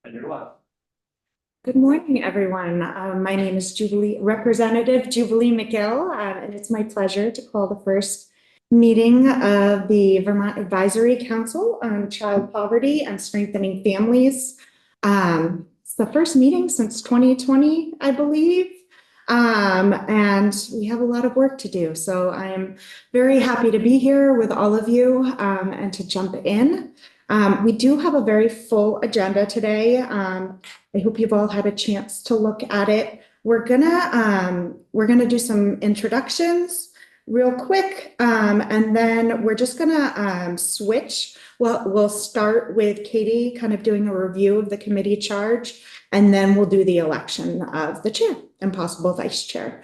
And you're live. Good morning, everyone. My name is Representative Jubilee McGill, and it's my pleasure to call the first meeting of the Vermont Advisory Council on Child Poverty and Strengthening Families. It's the first meeting since 2020, I believe, and we have a lot of work to do. So I am very happy to be here with all of you and to jump in. We do have a very full agenda today. I hope you've all had a chance to look at it. We're gonna do some introductions real quick, and then we're just gonna switch. Well, we'll start with Katie kind of doing a review of the committee charge, and then we'll do the election of the chair and possible vice chair.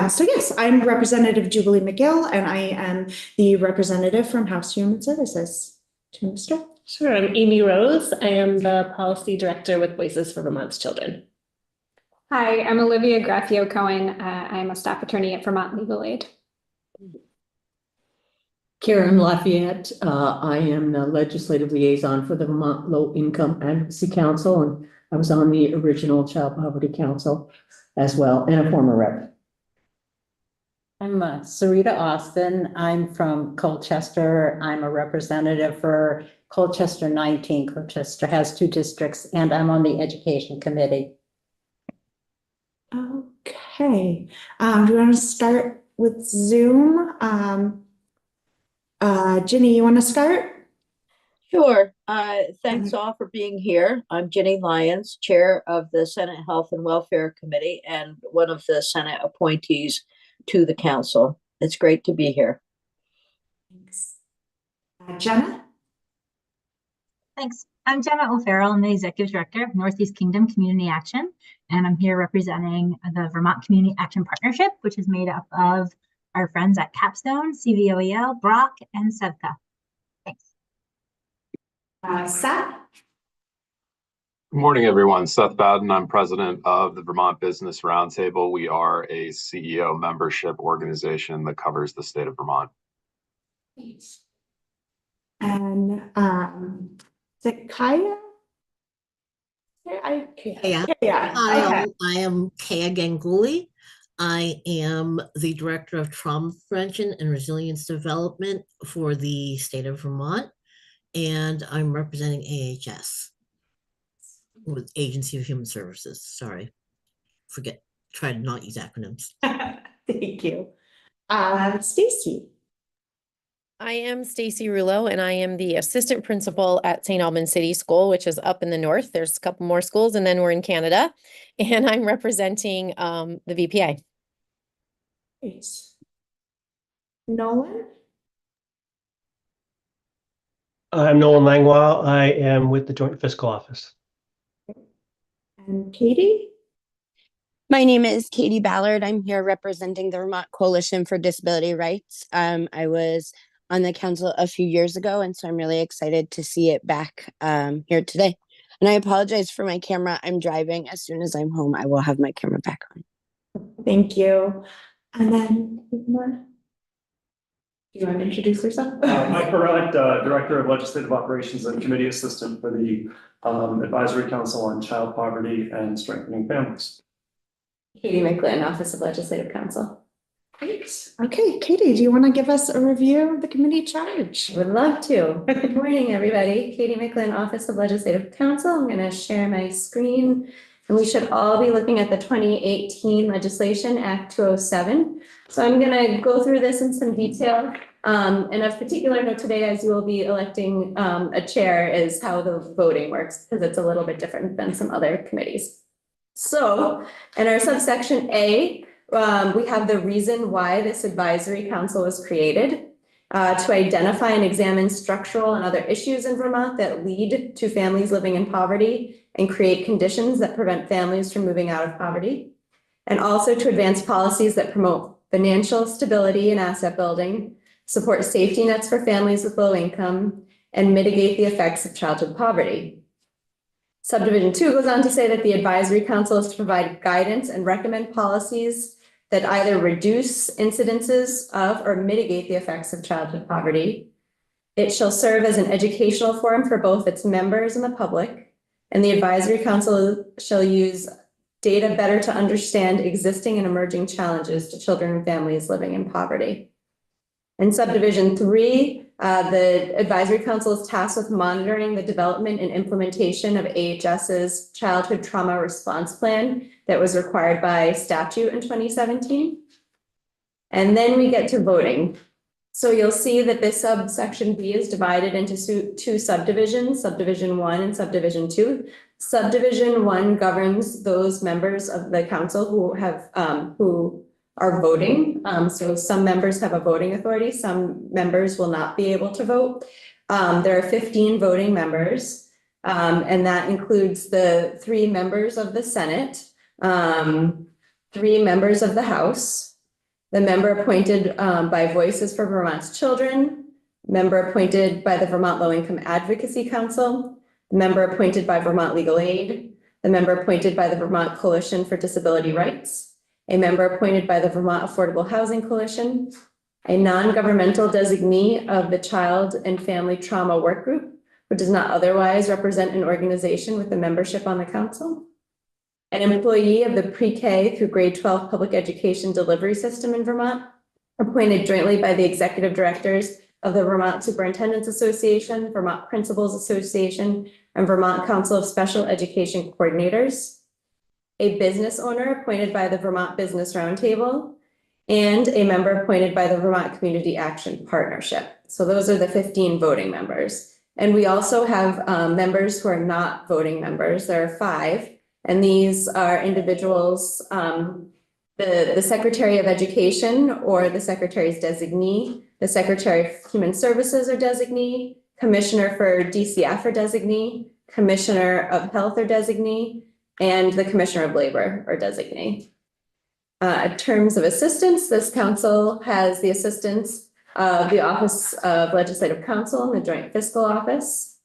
So yes, I'm Representative Jubilee McGill, and I am the representative from House Human Services. Mr. Sure, I'm Amy Rose. I am the policy director with Voices for Vermont's Children. Hi, I'm Olivia Graffio Cohen. I'm a staff attorney at Vermont Legal Aid. Karen Lafayette. I am the legislative liaison for the Vermont Low Income Advocacy Council, and I was on the original Child Poverty Council as well, and a former rep. I'm Sarita Austin. I'm from Colchester. I'm a representative for Colchester 19. Colchester has 2 districts, and I'm on the education committee. Okay. Do you want to start with Zoom? Ginny, you want to start? Sure. Thanks all for being here. I'm Ginny Lyons, Chair of the Senate Health and Welfare Committee and one of the Senate appointees to the council. It's great to be here. Thanks. Jenna? Thanks. I'm Jenna O'Farrell. I'm the Executive Director of Northeast Kingdom Community Action, and I'm here representing the Vermont Community Action Partnership, which is made up of our friends at Capstone, CVOEL, Brock, and SEVCA. Thanks. Seth? Good morning, everyone. Seth Baden. I'm president of the Vermont Business Roundtable. We are a CEO membership organization that covers the state of Vermont. Thanks. And is it Kaya? Yeah. Hi, I am Kaya Ganguly. I am the Director of Trauma Prevention and Resilience Development for the state of Vermont, and I'm representing AHS with Agency of Human Services. Sorry, try to not use acronyms. Thank you. Stacy. I am Stacy Rouleau, and I am the assistant principal at St. Albans City School, which is up in the north. There's a couple more schools, and then we're in Canada, and I'm representing the VPA. Great. Nolan? I'm Nolan Langlois. I am with the Joint Fiscal Office. And Katie? My name is Katie Ballard. I'm here representing the Vermont Coalition for Disability Rights. I was on the council a few years ago, and so I'm really excited to see it back here today. And I apologize for my camera. I'm driving. As soon as I'm home, I will have my camera back on. Thank you. And then, do you want to introduce yourself? Mike Perrott, Director of Legislative Operations and Committee Assistant for the Advisory Council on Child Poverty and Strengthening Families. Katie McLinn, Office of Legislative Counsel. Great. Okay, Katie, do you want to give us a review of the committee charge? Would love to. Good morning, everybody. Katie McLinn, Office of Legislative Counsel. I'm going to share my screen, and we should all be looking at the 2018 legislation, Act 207. So I'm going to go through this in some detail. And of particular note today, as you will be electing a chair, is how the voting works, because it's a little bit different than some other committees. So in our subsection A, we have the reason why this advisory council was created, to identify and examine structural and other issues in Vermont that lead to families living in poverty and create conditions that prevent families from moving out of poverty, and also to advance policies that promote financial stability and asset building, support safety nets for families with low income, and mitigate the effects of childhood poverty. Subdivision 2 goes on to say that the advisory council is to provide guidance and recommend policies that either reduce incidences of or mitigate the effects of childhood poverty. It shall serve as an educational forum for both its members and the public, And the advisory council shall use data better to understand existing and emerging challenges to children and families living in poverty. In subdivision 3, the advisory council is tasked with monitoring the development and implementation of AHS's childhood trauma response plan that was required by statute in 2017. And then we get to voting. So you'll see that this subsection B is divided into two subdivisions, subdivision 1 and subdivision 2. Subdivision 1 governs those members of the council who are voting. So some members have a voting authority, some members will not be able to vote. There are 15 voting members, and that includes the 3 members of the Senate, 3 members of the House, the member appointed by Voices for Vermont's Children, member appointed by the Vermont Low Income Advocacy Council, the member appointed by Vermont Legal Aid, the member appointed by the Vermont Coalition for Disability Rights, a member appointed by the Vermont Affordable Housing Coalition, a non-governmental designee of the Child and Family Trauma Work Group, who does not otherwise represent an organization with a membership on the council, an employee of the pre-K through grade 12 public education delivery system in Vermont, appointed jointly by the executive directors of the Vermont Superintendents Association, Vermont Principals Association, and Vermont Council of Special Education Coordinators, a business owner appointed by the Vermont Business Roundtable, and a member appointed by the Vermont Community Action Partnership. So those are the 15 voting members. And we also have members who are not voting members. There are 5, and these are individuals, the Secretary of Education or the Secretary's designee, the Secretary of Human Services or designee, Commissioner for DCF or designee, Commissioner of Health or designee, and the Commissioner of Labor or designee. In terms of assistance, this council has the assistance of the Office of Legislative Counsel and the Joint Fiscal Office.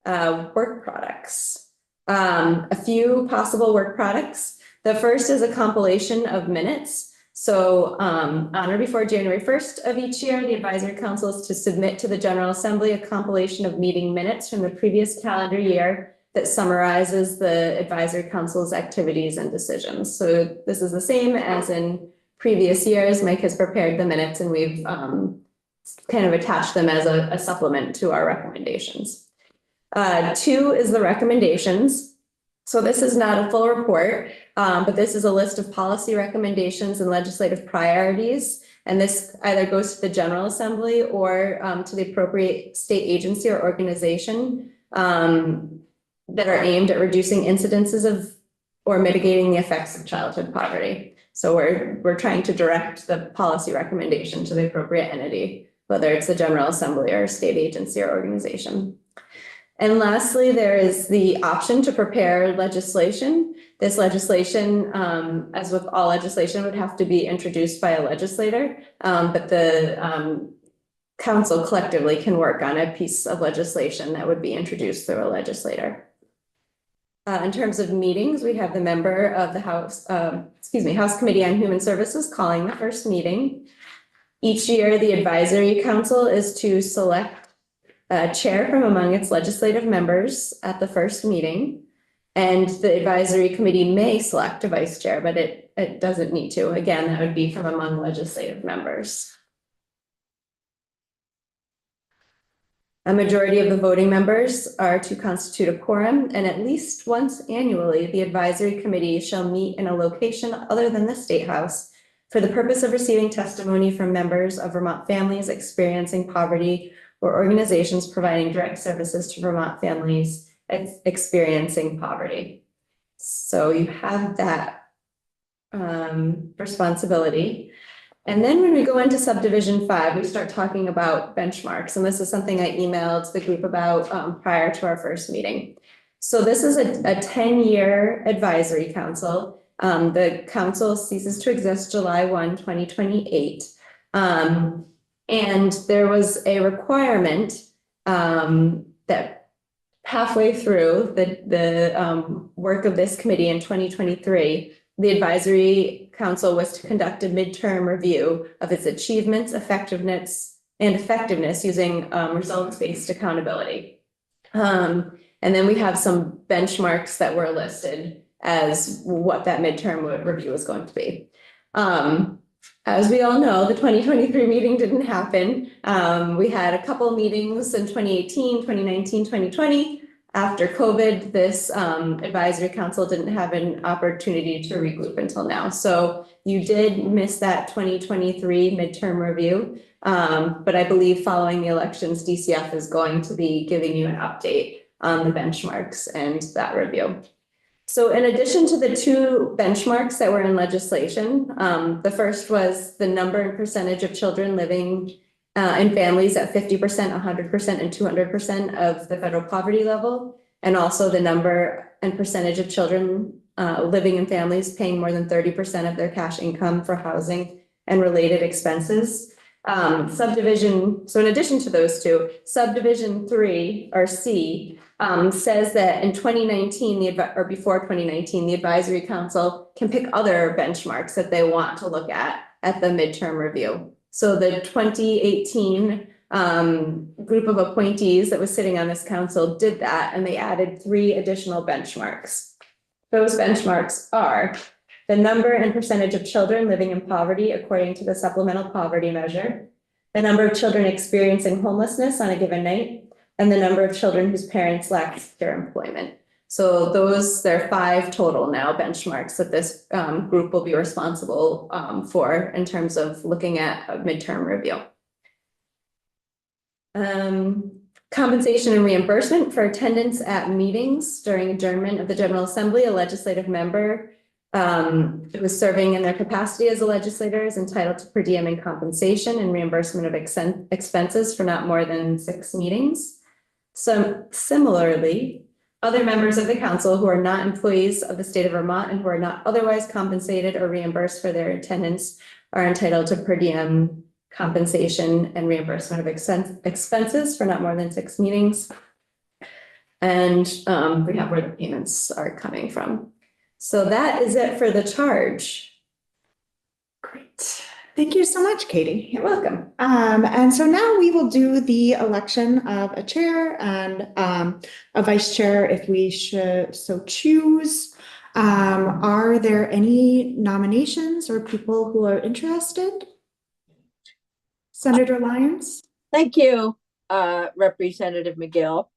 Work products. A few possible work products. The first is a compilation of minutes. So on or before January 1st of each year, the Advisory Council is to submit to the General Assembly a compilation of meeting minutes from the previous calendar year that summarizes the Advisory Council's activities and decisions. So this is the same as in previous years. Mike has prepared the minutes and we've kind of attached them as a supplement to our recommendations. 2 is the recommendations. So this is not a full report, but this is a list of policy recommendations and legislative priorities. And this either goes to the General Assembly or to the appropriate state agency or organization that are aimed at reducing incidences of or mitigating the effects of childhood poverty. So we're trying to direct the policy recommendation to the appropriate entity, whether it's the General Assembly or state agency or organization. And lastly, there is the option to prepare legislation. This legislation, as with all legislation, would have to be introduced by a legislator, but the council collectively can work on a piece of legislation that would be introduced through a legislator. In terms of meetings, we have the member of the House Committee on Human Services calling the first meeting. Each year, the Advisory Council is to select a chair from among its legislative members at the first meeting. And the Advisory Committee may select a vice chair, but it doesn't need to. Again, that would be from among legislative members. A majority of the voting members are to constitute a quorum, and at least once annually, the Advisory Committee shall meet in a location other than the State House for the purpose of receiving testimony from members of Vermont families experiencing poverty or organizations providing direct services to Vermont families experiencing poverty. So you have that responsibility. And then when we go into subdivision 5, we start talking about benchmarks. And this is something I emailed the group about prior to our first meeting. So this is a 10-year advisory council. The council ceases to exist July 1, 2028. And there was a requirement that halfway through the work of this committee in 2023, the Advisory Council was to conduct a midterm review of its achievements, effectiveness using results-based accountability. And And then we have some benchmarks that were listed as what that midterm review is going to be. As we all know, the 2023 meeting didn't happen. We had a couple meetings in 2018, 2019, 2020. After COVID, this advisory council didn't have an opportunity to regroup until now. So you did miss that 2023 midterm review. But I believe following the elections, DCF is going to be giving you an update on the benchmarks and that review. So in addition to the two benchmarks that were in legislation, the first was the number and percentage of children living in families at 50%, 100%, and 200% of the federal poverty level, and also the number and percentage of children living in families paying more than 30% of their cash income for housing and related expenses. Subdivision, so in addition to those two, subdivision 3 or C says that in 2019, or before 2019, the advisory council can pick other benchmarks that they want to look at the midterm review. So the 2018 group of appointees that was sitting on this council did that, and they added 3 additional benchmarks. Those benchmarks are the number and percentage of children living in poverty according to the supplemental poverty measure, the number of children experiencing homelessness on a given night, and the number of children whose parents lack secure employment. So there are 5 total now benchmarks that this group will be responsible for in terms of looking at a midterm review. Compensation and reimbursement for attendance at meetings during adjournment of the General Assembly. A legislative member who was serving in their capacity as a legislator is entitled to per diem and compensation and reimbursement of expenses for not more than 6 meetings. So similarly, other members of the council who are not employees of the state of Vermont and who are not otherwise compensated or reimbursed for their attendance are entitled to per diem compensation and reimbursement of expenses for not more than 6 meetings. And we have where the payments are coming from. So that is it for the charge. Great. Thank you so much, Katie. You're welcome. And so now we will do the election of a chair and a vice chair if we should so choose. Are there any nominations or people who are interested? Senator Lyons? Thank you, Representative McGill.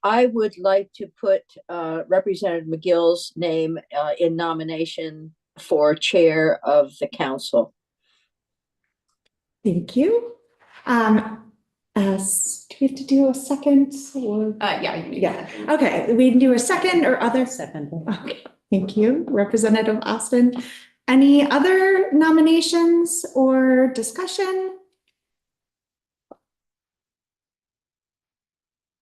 I would like to put Representative McGill's name in nomination for chair of the council. Thank you. Do we have to do a second? Or... yeah. Okay, we can do a second or other. Second. Okay, thank you, Representative Austin. Any other nominations or discussion?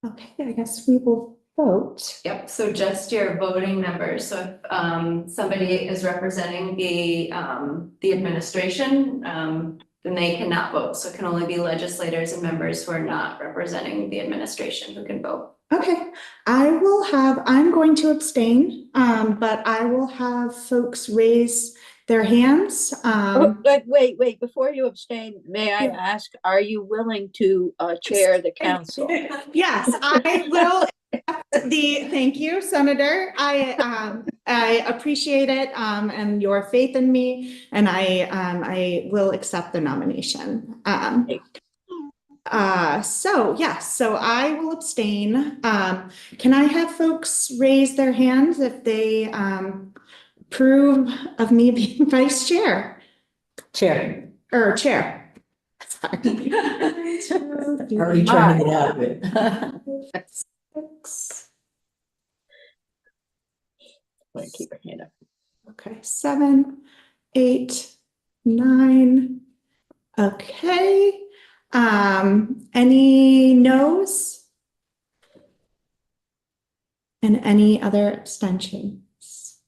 Okay, I guess we will vote. Yep, so just your voting members. So if somebody is representing the administration, then they cannot vote. So it can only be legislators and members who are not representing the administration who can vote. Okay, I'm going to abstain, but I will have folks raise their hands. Wait, before you abstain, may I ask, are you willing to chair the council? Yes, I will. Thank you, Senator. I appreciate it and your faith in me, and I will accept the nomination. So yes, so I will abstain. Can I have folks raise their hands if they approve of me being vice chair? Chair. Or chair. Sorry. Already trying to get out of it. 6. Keep your hand up. Okay, 7, 8, 9. Okay. Any no's? And any other abstentions?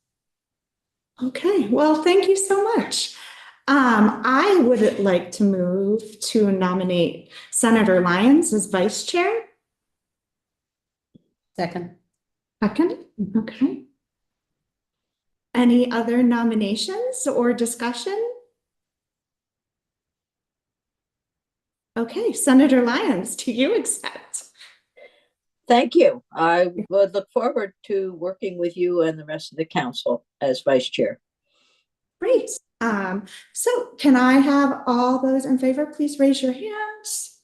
Okay, well, thank you so much. I would like to move to nominate Senator Lyons as vice chair. Second. Okay. Any other nominations or discussion? Okay, Senator Lyons, do you accept? Thank you. I would look forward to working with you and the rest of the council as vice chair. Great. So can I have all those in favor, please raise your hands?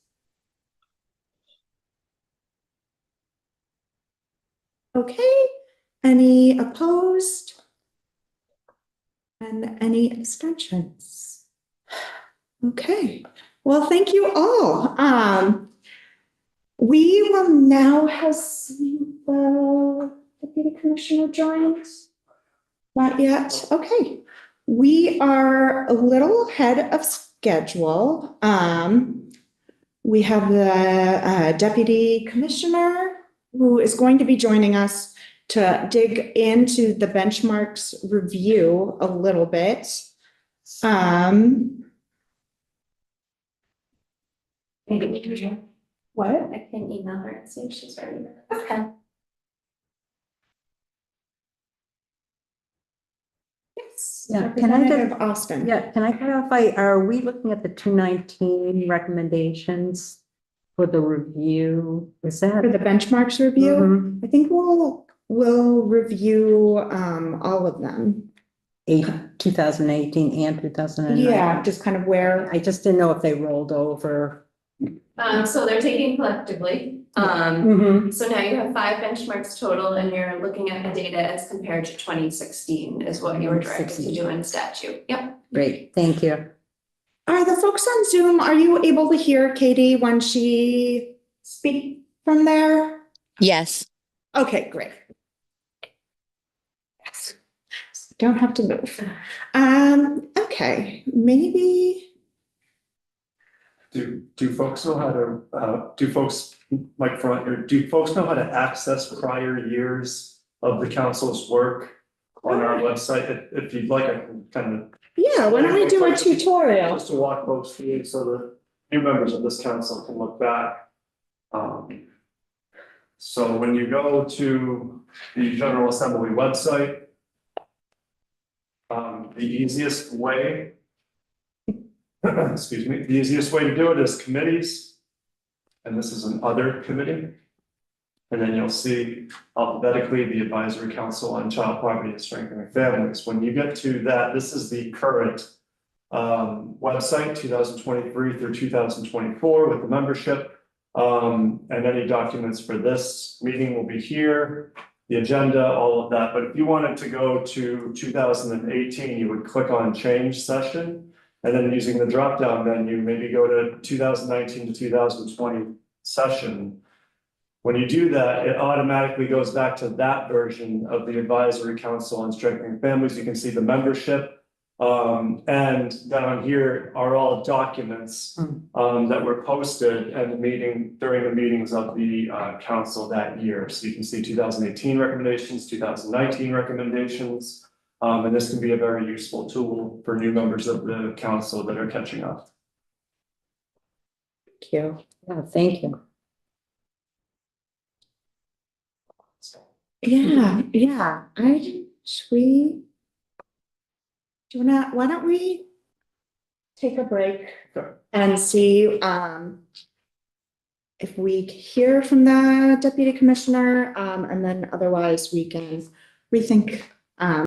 Okay, any opposed? And any abstentions? Okay, well, thank you all. We will now have the deputy commissioner joins. Not yet. Okay. We are a little ahead of schedule. We have the deputy commissioner who is going to be joining us to dig into the benchmarks review a little bit. What? I can email her and see if she's ready. Okay. Yeah, can I Representative Austin. Yeah, can I clarify, are we looking at the 219 recommendations for the review? Is that? For the benchmarks review? Mhm. I think we'll review all of them. 2018 and 2019? Yeah, just kind of where. I just didn't know if they rolled over. So they're taken collectively. So now you have 5 benchmarks total and you're looking at the data as compared to 2016 is what you were directed to do in statute. Yep. Great, thank you. Are the folks on Zoom, are you able to hear Katie when she speaks from there? Yes. Okay, great. Yes. Don't have to move. Okay, maybe. Do folks know how to, do folks know how to access prior years of the council's work on our website? If you'd like, I can kind of. Yeah, why don't we do a tutorial? Just to walk folks through so that new members of this council can look back. So when you go to the General Assembly website, the easiest way excuse me, the easiest way to do it is committees. And this is an other committee. And then you'll see alphabetically the Advisory Council on Child Poverty and Strengthening Families. When you get to that, this is the current website, 2023 through 2024 with the membership. And any documents for this meeting will be here, the agenda, all of that. But if you wanted to go to 2018, you would click on Change Session. And then using the drop-down menu, maybe go to 2019 to 2020 session. When you do that, it automatically goes back to that version of the Advisory Council on Strengthening Families. You can see the membership. And down here are all documents that were posted and during the meetings of the council that year. So you can see 2018 recommendations, 2019 recommendations. And this can be a very useful tool for new members of the council that are catching up. Thank you. Yeah, thank you. Yeah. Why don't we take a break and see if we hear from the deputy commissioner, and then otherwise we can rethink